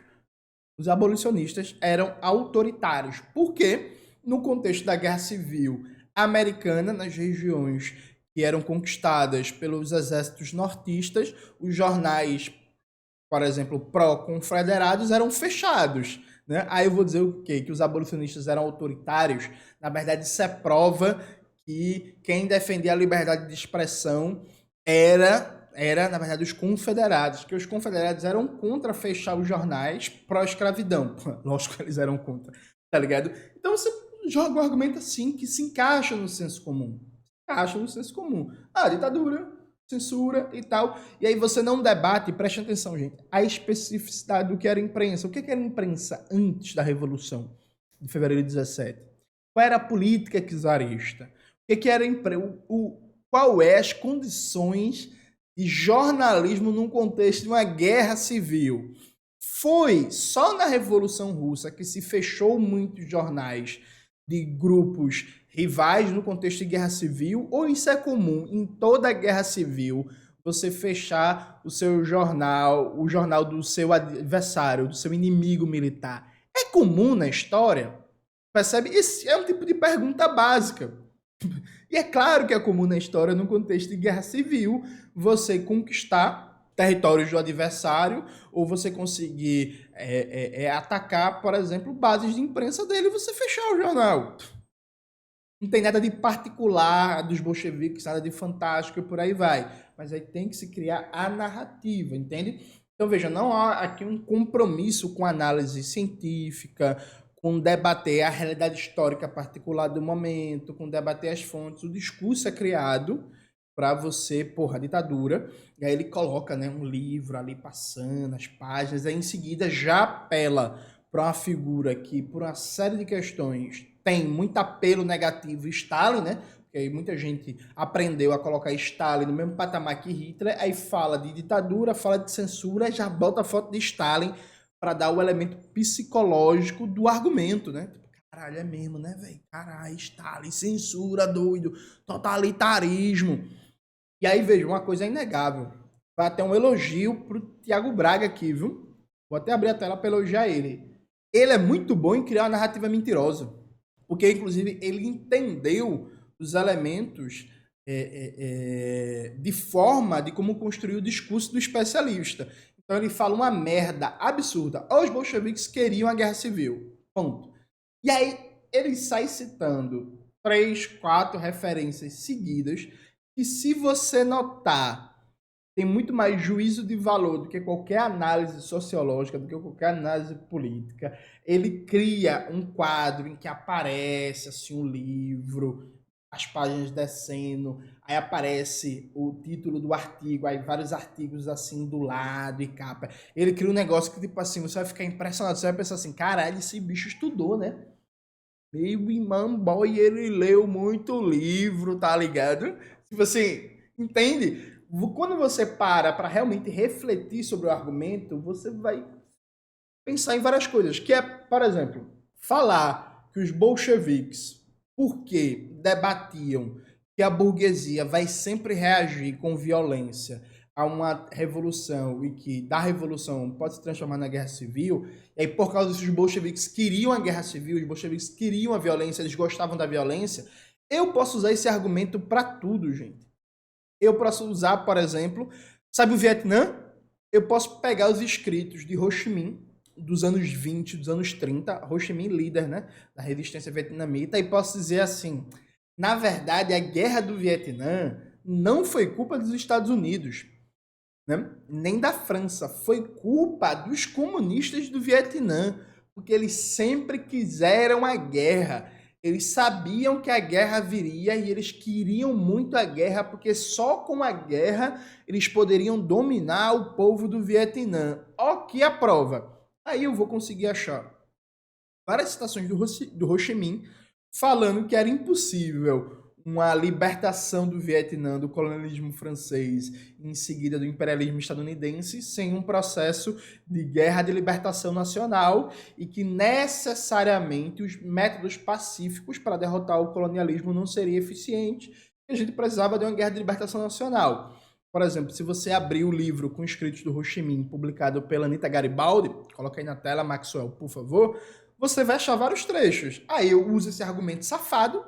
Os abolicionistas eram autoritários. Por quê? No contexto da Guerra Civil Americana, nas regiões que eram conquistadas pelos exércitos nortistas, os jornais, por exemplo, pró-confederados eram fechados. Né? Aí eu vou dizer o quê? Que os abolicionistas eram autoritários? Na verdade, isso é prova que quem defendia a liberdade de expressão era, na verdade, os confederados, que os confederados eram contra fechar os jornais pró-escravidão. Lógico que eles eram contra, tá ligado? Então você joga um argumento assim que se encaixa no senso comum. Ditadura, censura e tal. E aí você não debate, preste atenção, gente, a especificidade do que era imprensa. O que era imprensa antes da Revolução de fevereiro de 17? Qual era a política czarista? O que era qual é as condições de jornalismo num contexto de uma guerra civil? Foi só na Revolução Russa que se fechou muitos jornais de grupos rivais no contexto de guerra civil, ou isso é comum em toda a guerra civil, você fechar o seu jornal, o jornal do seu adversário, do seu inimigo militar? É comum na história? Percebe? Esse é um tipo de pergunta básica. E é claro que é comum na história, no contexto de guerra civil, você conquistar territórios do adversário, ou você conseguir atacar, por exemplo, bases de imprensa dele e você fechar o jornal. Não tem nada de particular dos bolcheviques, nada de fantástico e por aí vai. Mas aí tem que se criar a narrativa, entende? Então, veja, não há aqui um compromisso com análise científica, com debater a realidade histórica particular do momento, com debater as fontes. O discurso é criado para você, a ditadura, e aí ele coloca, né, um livro ali passando as páginas, aí em seguida já apela para uma figura que, por uma série de questões, tem muito apelo negativo, Stalin, né? Porque aí muita gente aprendeu a colocar Stalin no mesmo patamar que Hitler, aí fala de ditadura, fala de censura, já bota a foto de Stalin para dar o elemento psicológico do argumento, né? Caralho, é mesmo, né, velho? Caralho, Stalin, censura, doido, totalitarismo. E aí, veja, uma coisa é inegável. Vai até um elogio pro Tiago Braga aqui, viu? Vou até abrir a tela para elogiar ele. Ele é muito bom em criar uma narrativa mentirosa. Porque, inclusive, ele entendeu os elementos de forma de como construir o discurso do especialista. Então, ele fala uma merda absurda. Os bolcheviques queriam a guerra civil. Ponto. E aí, ele sai citando 3, 4 referências seguidas que, se você notar, tem muito mais juízo de valor do que qualquer análise sociológica, do que qualquer análise política. Ele cria um quadro em que aparece assim um livro, as páginas descendo, aí aparece o título do artigo, aí vários artigos assim do lado e capa. Ele cria um negócio que, tipo assim, você vai ficar impressionado, você vai pensar assim, caralho, esse bicho estudou, né? Meu irmão boy, ele leu muito livro, tá ligado? Tipo assim, entende? Quando você para realmente refletir sobre o argumento, você vai pensar em várias coisas, que é, por exemplo, falar que os bolcheviques, porque debatiam que a burguesia vai sempre reagir com violência a uma revolução e que da revolução pode se transformar na guerra civil, e aí por causa disso os bolcheviques queriam a guerra civil, os bolcheviques queriam a violência, eles gostavam da violência, eu posso usar esse argumento para tudo, gente. Eu posso usar, por exemplo, sabe o Vietnã? Eu posso pegar os escritos de Ho Chi Minh, dos anos 20, dos anos 30, Ho Chi Minh líder, né, da resistência vietnamita, e posso dizer assim, na verdade, a guerra do Vietnã não foi culpa dos Estados Unidos, né, nem da França, foi culpa dos comunistas do Vietnã, porque eles sempre quiseram a guerra. Eles sabiam que a guerra viria e eles queriam muito a guerra, porque só com a guerra eles poderiam dominar o povo do Vietnã. Aqui a prova. Aí eu vou conseguir achar várias citações do Ho Chi Minh falando que era impossível uma libertação do Vietnã do colonialismo francês e em seguida do imperialismo estadunidense sem um processo de guerra de libertação nacional e que necessariamente os métodos pacíficos para derrotar o colonialismo não seriam eficientes e a gente precisava de uma guerra de libertação nacional. Por exemplo, se você abrir o livro com escritos do Ho Chi Minh publicado pela Anita Garibaldi, coloca aí na tela, Maxwell, por favor, você vai achar vários trechos. Aí eu uso esse argumento safado,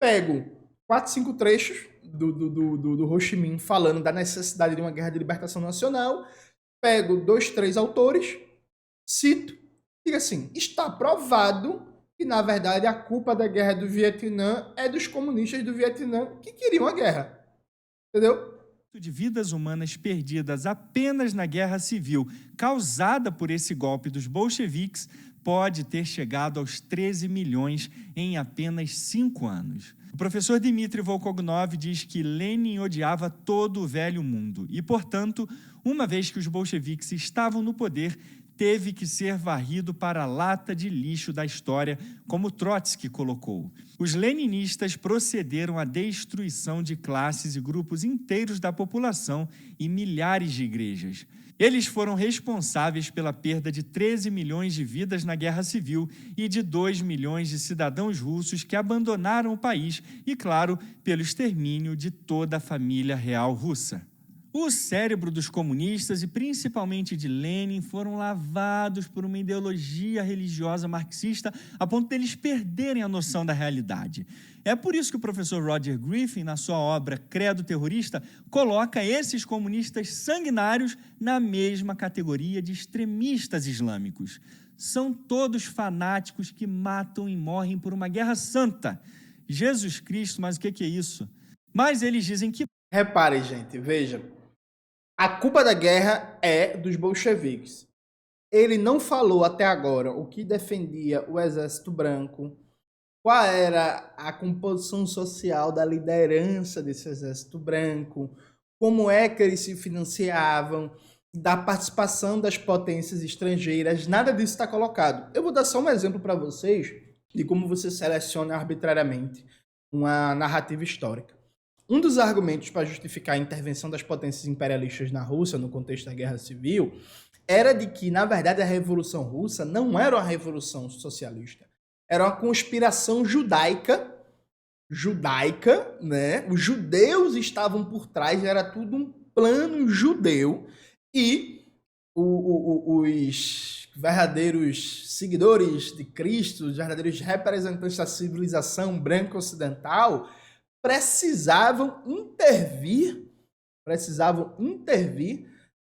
pego 4, 5 trechos do Ho Chi Minh falando da necessidade de uma guerra de libertação nacional, pego 2, 3 autores, cito, digo assim, está provado que, na verdade, a culpa da guerra do Vietnã é dos comunistas do Vietnã que queriam a guerra. Entendeu? De vidas humanas perdidas apenas na guerra civil causada por esse golpe dos bolcheviques pode ter chegado aos 13 milhões em apenas 5 anos. O professor Dmitry Volkognov diz que Lenin odiava todo o velho mundo e, portanto, uma vez que os bolcheviques estavam no poder, teve que ser varrido para a lata de lixo da história, como Trotsky colocou. Os leninistas procederam à destruição de classes e grupos inteiros da população e milhares de igrejas. Eles foram responsáveis pela perda de 13 milhões de vidas na Guerra Civil e de 2 milhões de cidadãos russos que abandonaram o país e, claro, pelo extermínio de toda a família real russa. O cérebro dos comunistas e principalmente de Lenin foram lavados por uma ideologia religiosa marxista a ponto deles perderem a noção da realidade. É por isso que o professor Roger Griffin, na sua obra Credo Terrorista, coloca esses comunistas sanguinários na mesma categoria de extremistas islâmicos. São todos fanáticos que matam e morrem por uma guerra santa. Jesus Cristo, mas o que é isso? Mas eles dizem que... Repare, gente, veja. A culpa da guerra é dos bolcheviques. Ele não falou até agora o que defendia o Exército Branco, qual era a composição social da liderança desse Exército Branco, como é que eles se financiavam, da participação das potências estrangeiras, nada disso está colocado. Eu vou dar só um exemplo para vocês de como você seleciona arbitrariamente uma narrativa histórica. Um dos argumentos para justificar a intervenção das potências imperialistas na Rússia no contexto da Guerra Civil era de que, na verdade, a Revolução Russa não era uma revolução socialista. Era uma conspiração judaica, né? Os judeus estavam por trás, era tudo um plano judeu e os verdadeiros seguidores de Cristo, os verdadeiros representantes da civilização branca ocidental precisavam intervir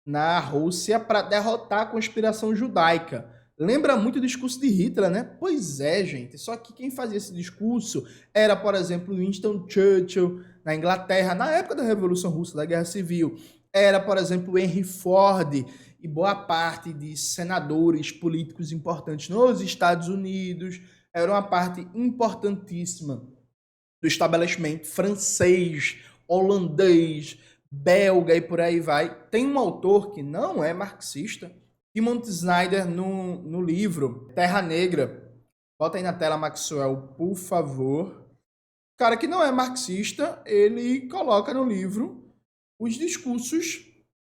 na Rússia para derrotar a conspiração judaica. Lembra muito o discurso de Hitler, né? Pois é, gente. Só que quem fazia esse discurso era, por exemplo, Winston Churchill, na Inglaterra, na época da Revolução Russa, da Guerra Civil. Era, por exemplo, Henry Ford e boa parte de senadores políticos importantes nos Estados Unidos. Era uma parte importantíssima do estabelecimento francês, holandês, belga e por aí vai. Tem um autor que não é marxista, Timothy Snyder, no livro Terra Negra. Bota aí na tela, Maxwell, por favor. O cara que não é marxista, ele coloca no livro os discursos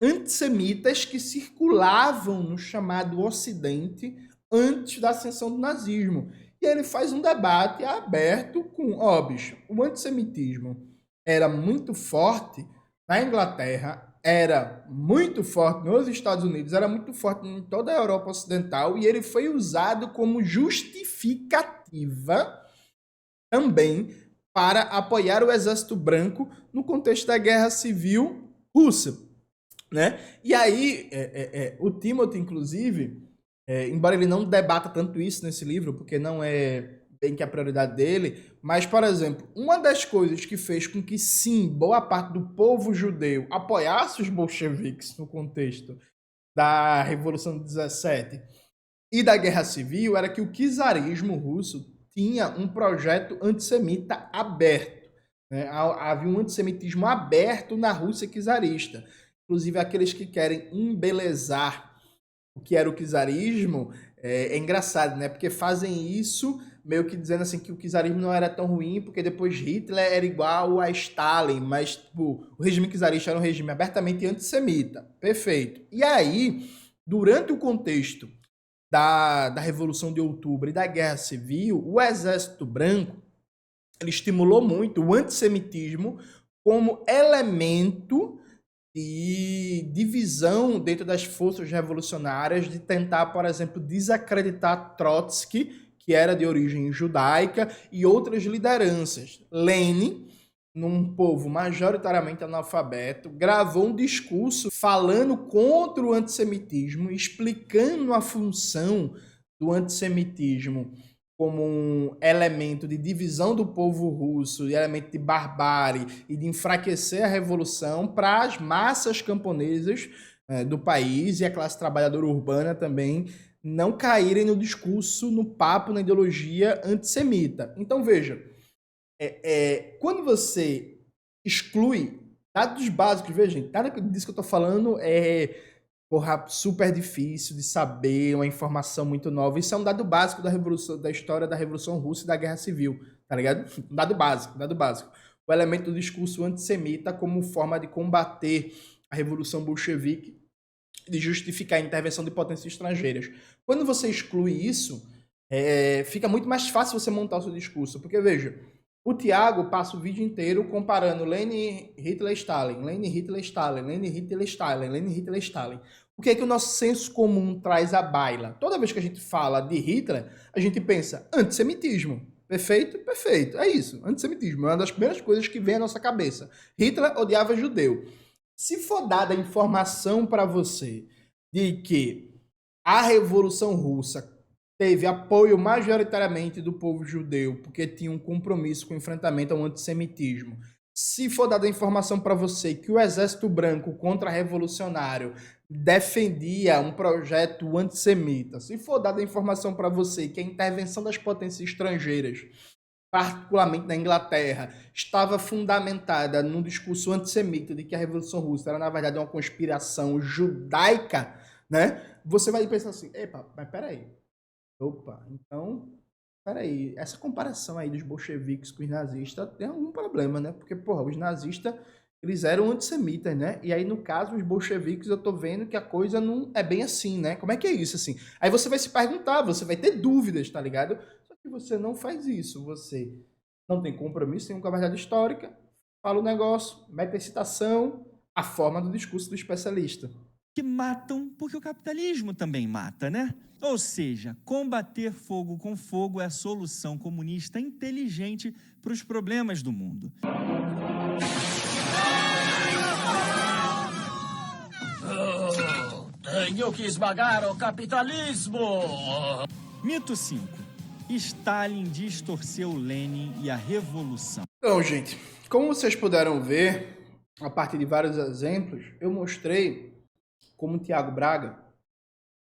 antissemitas que circulavam no chamado Ocidente antes da ascensão do nazismo. E ele faz um debate aberto com, bicho, o antissemitismo era muito forte na Inglaterra, era muito forte nos Estados Unidos, era muito forte em toda a Europa Ocidental, e ele foi usado como justificativa também para apoiar o Exército Branco no contexto da Guerra Civil Russa, né? E aí, o Timothy, inclusive, embora ele não debata tanto isso nesse livro, porque não é bem que a prioridade dele, mas, por exemplo, uma das coisas que fez com que, sim, boa parte do povo judeu apoiasse os bolcheviques no contexto da Revolução de 17 e da Guerra Civil era que o czarismo russo tinha um projeto antissemita aberto. Né? Havia um antissemitismo aberto na Rússia czarista. Inclusive, aqueles que querem embelezar o que era o czarismo, é engraçado, né? Porque fazem isso meio que dizendo assim que o czarismo não era tão ruim, porque depois Hitler era igual a Stalin, mas tipo, o regime czarista era um regime abertamente antissemita. Perfeito. E aí, durante o contexto da Revolução de Outubro e da Guerra Civil, o Exército Branco ele estimulou muito o antissemitismo como elemento de divisão dentro das forças revolucionárias, de tentar, por exemplo, desacreditar Trotsky, que era de origem judaica, e outras lideranças. Lenin, num povo majoritariamente analfabeto, gravou um discurso falando contra o antissemitismo, explicando a função do antissemitismo como um elemento de divisão do povo russo, de elemento de barbárie e de enfraquecer a revolução para as massas camponesas do país e a classe trabalhadora urbana também não caírem no discurso, no papo, na ideologia antissemita. Então, veja, quando você exclui dados básicos, veja, gente, nada disso que eu estou falando super difícil de saber, uma informação muito nova. Isso é um dado básico da história da Revolução Russa e da Guerra Civil, tá ligado? Dado básico. O elemento do discurso antissemita como forma de combater a Revolução Bolchevique, de justificar a intervenção de potências estrangeiras. Quando você exclui isso, fica muito mais fácil você montar o seu discurso, porque, veja, o Tiago passa o vídeo inteiro comparando Lenin, Hitler, Stalin, Lenin, Hitler, Stalin, Lenin, Hitler, Stalin, Lenin, Hitler, Stalin. O que é que o nosso senso comum traz à baila? Toda vez que a gente fala de Hitler, a gente pensa antissemitismo. Perfeito? Perfeito. É isso. Antissemitismo é uma das primeiras coisas que vem à nossa cabeça. Hitler odiava judeu. Se for dada a informação para você de que a Revolução Russa teve apoio majoritariamente do povo judeu, porque tinha um compromisso com o enfrentamento ao antissemitismo. Se for dada a informação para você que o Exército Branco contra-revolucionário defendia um projeto antissemita, se for dada a informação para você que a intervenção das potências estrangeiras, particularmente na Inglaterra, estava fundamentada num discurso antissemita de que a Revolução Russa era, na verdade, uma conspiração judaica, né? Você vai pensar assim, epa, mas peraí. Opa, então, peraí, essa comparação aí dos bolcheviques com os nazistas tem algum problema, né? Porque, porra, os nazistas, eles eram antissemitas, né? E aí, no caso, os bolcheviques, eu tô vendo que a coisa não é bem assim, né? Como é que é isso, assim? Aí você vai se perguntar, você vai ter dúvidas, tá ligado? Só que você não faz isso, você não tem compromisso nenhum com a verdade histórica, fala o negócio, mete a citação, a forma do discurso do especialista. Que matam porque o capitalismo também mata, né? Ou seja, combater fogo com fogo é a solução comunista inteligente para os problemas do mundo. Tenho que esmagar o capitalismo! Mito 5. Stalin distorceu Lenin e a Revolução. Então, gente, como vocês puderam ver, a partir de vários exemplos, eu mostrei como o Tiago Braga,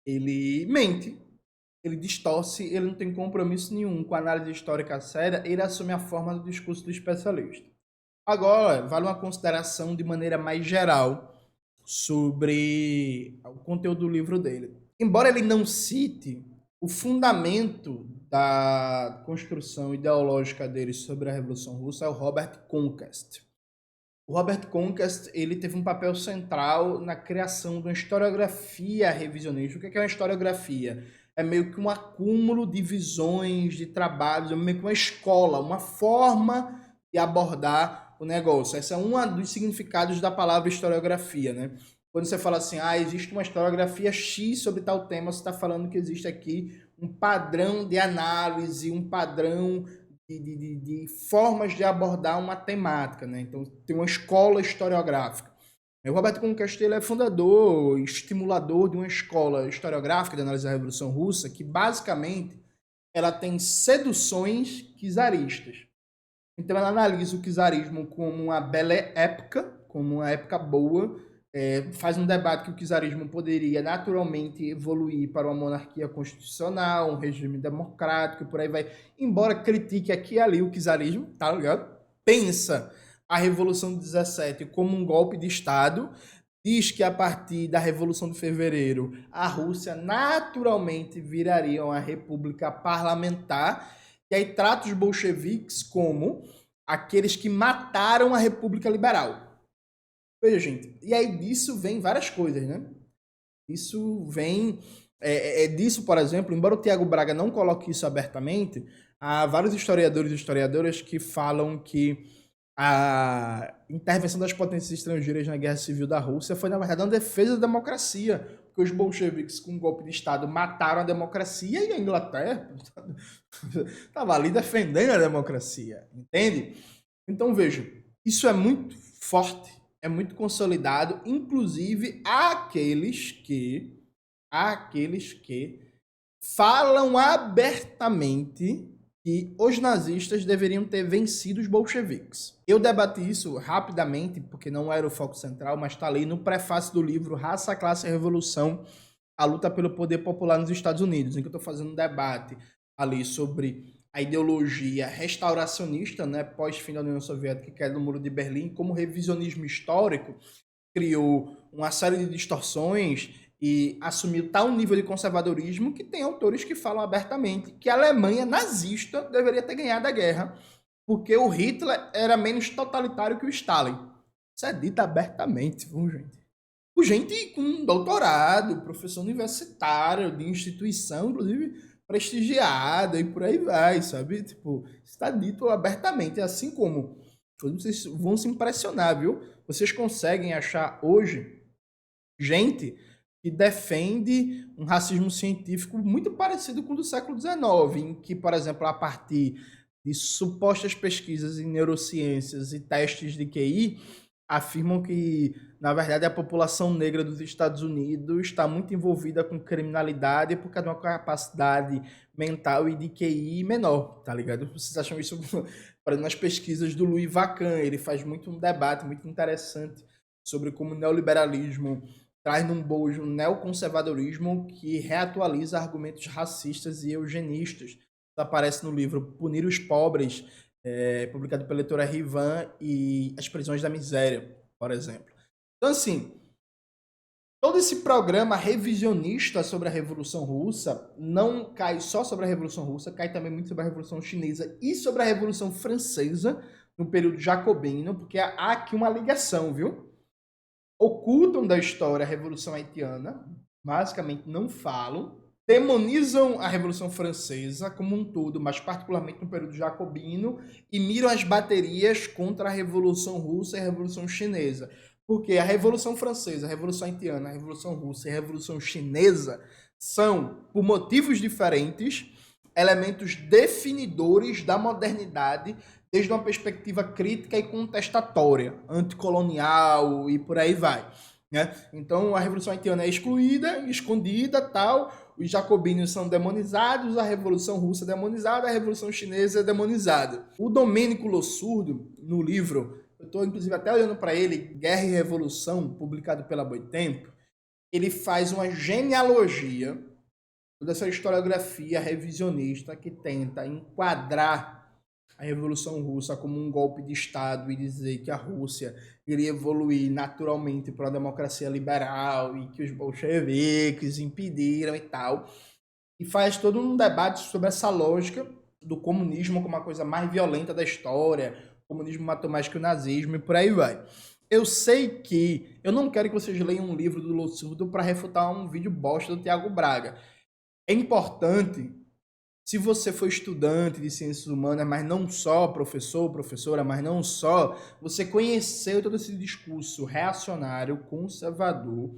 ele mente, ele distorce, ele não tem compromisso nenhum com a análise histórica séria, ele assume a forma do discurso do especialista. Agora, vale uma consideração de maneira mais geral sobre o conteúdo do livro dele. Embora ele não cite o fundamento da construção ideológica dele sobre a Revolução Russa, é o Robert Conquest. O Robert Conquest, ele teve um papel central na criação de uma historiografia revisionista. O que é uma historiografia? É meio que um acúmulo de visões, de trabalhos, é meio que uma escola, uma forma de abordar o negócio. Esse é um dos significados da palavra historiografia, né? Quando você fala assim, existe uma historiografia X sobre tal tema, você está falando que existe aqui um padrão de análise, um padrão de formas de abordar uma temática, né? Então, tem uma escola historiográfica. O Roberto Conquesta ele é fundador, estimulador de uma escola historiográfica de análise da Revolução Russa, que basicamente ela tem seduções czaristas. Então ela analisa o czarismo como uma bela época, como uma época boa, faz um debate que o czarismo poderia naturalmente evoluir para uma monarquia constitucional, um regime democrático, por aí vai. Embora critique aqui e ali o czarismo, tá ligado? Pensa a Revolução de 17 como um golpe de Estado, diz que a partir da Revolução de Fevereiro a Rússia naturalmente viraria uma república parlamentar, e aí trata os bolcheviques como aqueles que mataram a República Liberal. Veja, gente, e aí disso vem várias coisas, né? Isso vem... disso, por exemplo, embora o Tiago Braga não coloque isso abertamente, há vários historiadores e historiadoras que falam que a intervenção das potências estrangeiras na Guerra Civil da Rússia foi, na verdade, uma defesa da democracia, porque os bolcheviques, com um golpe de Estado, mataram a democracia e a Inglaterra estava ali defendendo a democracia, entende? Então, veja, isso é muito forte, é muito consolidado, inclusive aqueles que falam abertamente que os nazistas deveriam ter vencido os bolcheviques. Eu debati isso rapidamente, porque não era o foco central, mas está ali no prefácio do livro Raça, Classe e Revolução, a luta pelo poder popular nos Estados Unidos, em que eu estou fazendo um debate ali sobre a ideologia restauracionista, né, pós-fim da União Soviética, que é do Muro de Berlim, como revisionismo histórico criou uma série de distorções e assumiu tal nível de conservadorismo que tem autores que falam abertamente que a Alemanha nazista deveria ter ganhado a guerra, porque o Hitler era menos totalitário que o Stalin. Isso é dito abertamente, viu, gente? Gente com doutorado, professor universitário, de instituição, inclusive prestigiada, e por aí vai, sabe? Tipo, está dito abertamente, assim como vocês vão se impressionar, viu? Vocês conseguem achar hoje gente que defende um racismo científico muito parecido com o do século XIX, em que, por exemplo, a partir de supostas pesquisas em neurociências e testes de QI, afirmam que, na verdade, a população negra dos Estados Unidos está muito envolvida com criminalidade por causa de uma capacidade mental e de QI menor, tá ligado? Vocês acham isso, por exemplo, nas pesquisas do Louis Vacan, ele faz muito um debate muito interessante sobre como o neoliberalismo traz num bojo um neoconservadorismo que reatualiza argumentos racistas e eugenistas. Isso aparece no livro Punir os Pobres, publicado pela editora Rivan, e As Prisões da Miséria, por exemplo. Então, assim, todo esse programa revisionista sobre a Revolução Russa não cai só sobre a Revolução Russa, cai também muito sobre a Revolução Chinesa e sobre a Revolução Francesa, no período jacobino, porque há aqui uma ligação, viu? Ocultam da história a Revolução Haitiana, basicamente não falam, demonizam a Revolução Francesa como um todo, mas particularmente no período jacobino, e miram as baterias contra a Revolução Russa e a Revolução Chinesa. Porque a Revolução Francesa, a Revolução Haitiana, a Revolução Russa e a Revolução Chinesa são, por motivos diferentes, elementos definidores da modernidade desde uma perspectiva crítica e contestatória, anticolonial e por aí vai, né? Então a Revolução Haitiana é excluída, escondida, tal, os jacobinos são demonizados, a Revolução Russa é demonizada, a Revolução Chinesa é demonizada. O Domênico Lossurdo, no livro, eu estou inclusive até olhando para ele, Guerra e Revolução, publicado pela Boitempo, ele faz uma genealogia dessa historiografia revisionista que tenta enquadrar a Revolução Russa como um golpe de Estado e dizer que a Rússia iria evoluir naturalmente para a democracia liberal e que os bolcheviques impediram e tal. E faz todo um debate sobre essa lógica do comunismo como a coisa mais violenta da história, o comunismo matou mais que o nazismo e por aí vai. Eu sei que eu não quero que vocês leiam um livro do Lossurdo para refutar um vídeo bosta do Tiago Braga. É importante, se você for estudante de ciências humanas, mas não só, professor, professora, mas não só, você conheceu todo esse discurso reacionário, conservador,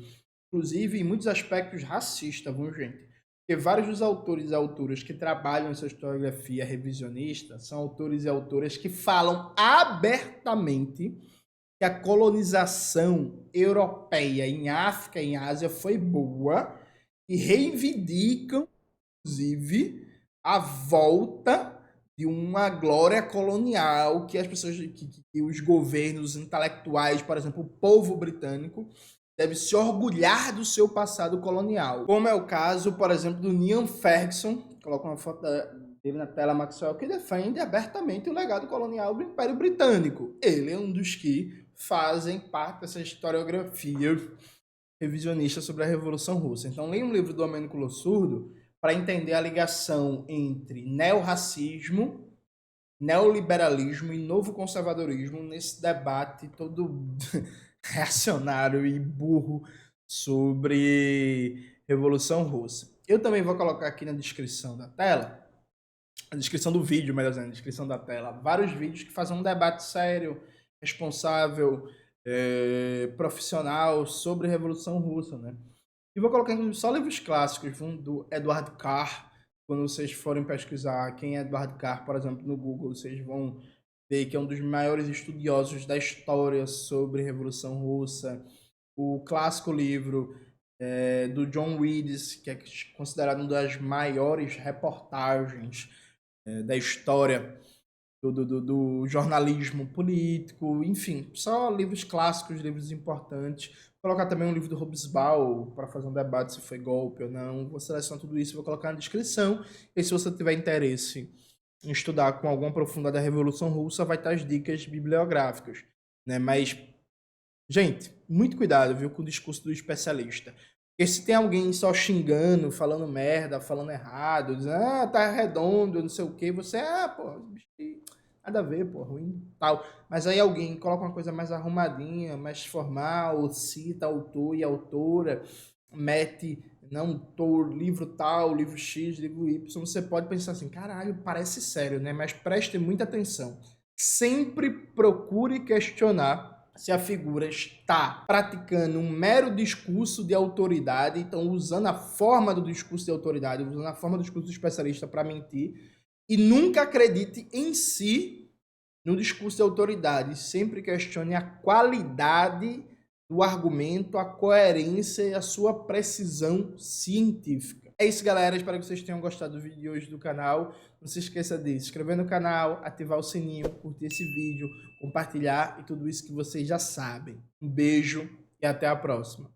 inclusive em muitos aspectos racista, viu, gente? Porque vários dos autores e autoras que trabalham nessa historiografia revisionista são autores e autoras que falam abertamente que a colonização europeia em África e em Ásia foi boa e reivindicam, inclusive, a volta de uma glória colonial que as pessoas, que os governos intelectuais, por exemplo, o povo britânico, deve se orgulhar do seu passado colonial. Como é o caso, por exemplo, do Niall Ferguson, coloca uma foto dele na tela, Maxwell, que defende abertamente o legado colonial do Império Britânico. Ele é um dos que fazem parte dessa historiografia revisionista sobre a Revolução Russa. Então, leia um livro do Domênico Lossurdo para entender a ligação entre neorracismo, neoliberalismo e novo conservadorismo nesse debate todo reacionário e burro sobre Revolução Russa. Eu também vou colocar aqui na descrição da tela, na descrição do vídeo, melhor dizendo, na descrição da tela, vários vídeos que fazem um debate sério, responsável, profissional sobre a Revolução Russa, né? E vou colocar só livros clássicos, do Eduardo Carr. Quando vocês forem pesquisar quem é Eduardo Carr, por exemplo, no Google, vocês vão ver que é um dos maiores estudiosos da história sobre a Revolução Russa. O clássico livro do John Reedes, que é considerado uma das maiores reportagens da história do jornalismo político, enfim, só livros clássicos, livros importantes. Vou colocar também um livro do Hobsbawm para fazer um debate se foi golpe ou não. Vou selecionar tudo isso, vou colocar na descrição. E se você tiver interesse em estudar com alguma profundidade a Revolução Russa, vai estar as dicas bibliográficas, né? Mas, gente, muito cuidado, viu, com o discurso do especialista. Porque se tem alguém só xingando, falando merda, falando errado, dizendo, tá redondo, não sei o quê, você, pô, nada a ver, pô, ruim, tal. Mas aí alguém coloca uma coisa mais arrumadinha, mais formal, cita autor e autora, mete, não, livro tal, livro X, livro Y, você pode pensar assim, caralho, parece sério, né? Mas preste muita atenção. Sempre procure questionar se a figura está praticando um mero discurso de autoridade, então usando a forma do discurso de autoridade, usando a forma do discurso do especialista para mentir, e nunca acredite em si no discurso de autoridade, sempre questione a qualidade do argumento, a coerência e a sua precisão científica. É isso, galera. Espero que vocês tenham gostado do vídeo de hoje do canal. Não se esqueça de se inscrever no canal, ativar o sininho, curtir esse vídeo, compartilhar e tudo isso que vocês já sabem. Um beijo e até a próxima.